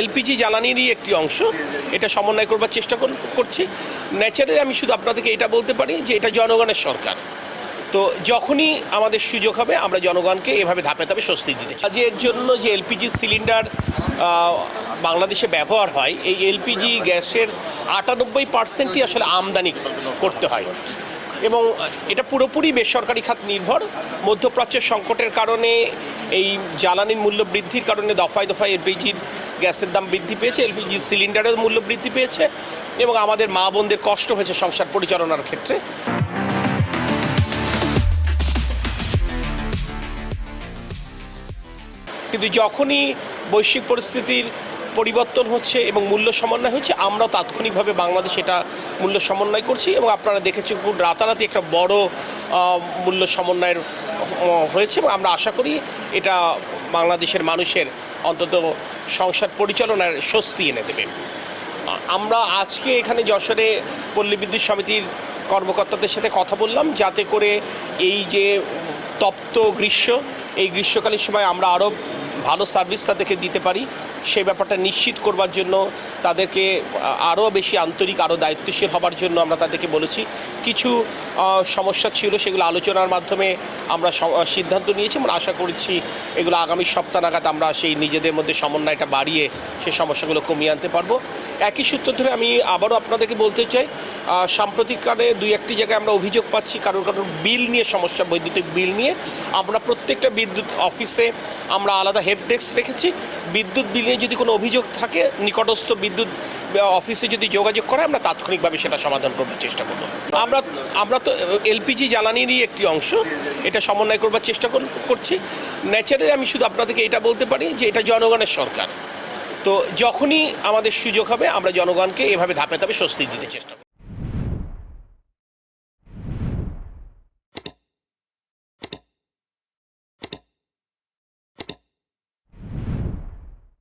LPG জ্বালানিরই একটি অংশ, এটা সমন্বয় করবার চেষ্টা করছি। ন্যাচারে আমি শুধু আপনাদেরকে এটা বলতে পারি যে এটা জনগণের সরকার। তো যখনই আমাদের সুযোগ হবে আমরা জনগণকে এভাবে ধাপে ধাপে স্বস্তি দিতে চাই। কাজের জন্য যে এলপিজি সিলিন্ডার বাংলাদেশে ব্যবহার হয়, এই এলপিজি গ্যাসের 98% আসলে আমদানি করতে হয় এবং এটা পুরোপুরি বেসরকারি খাত নির্ভর। মধ্যপ্রাচ্যের সংকটের কারণে এই জ্বালানির মূল্য বৃদ্ধির কারণে দফায় দফায় এলপিজির গ্যাসের দাম বৃদ্ধি পেয়েছে, এলপিজি সিলিন্ডারের মূল্য বৃদ্ধি পেয়েছে এবং আমাদের মা বোনদের কষ্ট হয়েছে সংসার পরিচালনার ক্ষেত্রে। কিন্তু যখনই বৈশ্বিক পরিস্থিতির পরিবর্তন হচ্ছে এবং মূল্য সমন্বয় হচ্ছে, আমরা তাৎক্ষণিকভাবে বাংলাদেশে এটা মূল্য সমন্বয় করছি এবং আপনারা দেখেছেন খুব রাতারাতি একটা বড় মূল্য সমন্বয়ের হয়েছে এবং আমরা আশা করি এটা বাংলাদেশের মানুষের অন্তত সংসার পরিচালনার স্বস্তি এনে দেবে। আমরা আজকে এখানে যশোরে পল্লী বিদ্যুৎ সমিতির কর্মকর্তাদের সাথে কথা বললাম, যাতে করে এই যে তপ্ত গ্রীষ্ম, এই গ্রীষ্মকালীন সময় আমরা আরও ভালো সার্ভিস তাদেরকে দিতে পারি সেই ব্যাপারটা নিশ্চিত করবার জন্য, তাদেরকে আরও বেশি আন্তরিক, আরও দায়িত্বশীল হবার জন্য আমরা তাদেরকে বলেছি। কিছু সমস্যা ছিল, সেগুলো আলোচনার মাধ্যমে আমরা সিদ্ধান্ত নিয়েছি এবং আশা করছি এগুলো আগামী সপ্তাহ নাগাদ আমরা সেই নিজেদের মধ্যে সমন্বয়টা বাড়িয়ে সেই সমস্যাগুলো কমিয়ে আনতে পারবো। একই সূত্র ধরে আমি আবারও আপনাদেরকে বলতে চাই, সাম্প্রতিককালে দুই একটি জায়গায় আমরা অভিযোগ পাচ্ছি কারোর বিল নিয়ে সমস্যা, বৈদ্যুতিক বিল নিয়ে। আমরা প্রত্যেকটা বিদ্যুৎ অফিসে আমরা আলাদা হেল্প ডেস্ক রেখেছি। বিদ্যুৎ বিল নিয়ে যদি কোনো অভিযোগ থাকে, নিকটস্থ বিদ্যুৎ অফিসে যদি যোগাযোগ করে আমরা তাৎক্ষণিকভাবে সেটা সমাধান করবার চেষ্টা করব। আমরা তো এলপিজি জ্বালানিরই একটি অংশ, এটা সমন্বয় করবার চেষ্টা করছি। ন্যাচারে আমি শুধু আপনাদেরকে এটা বলতে পারি যে এটা জনগণের সরকার। তো যখনই আমাদের সুযোগ হবে আমরা জনগণকে এভাবে ধাপে ধাপে স্বস্তি দিতে চেষ্টা করব।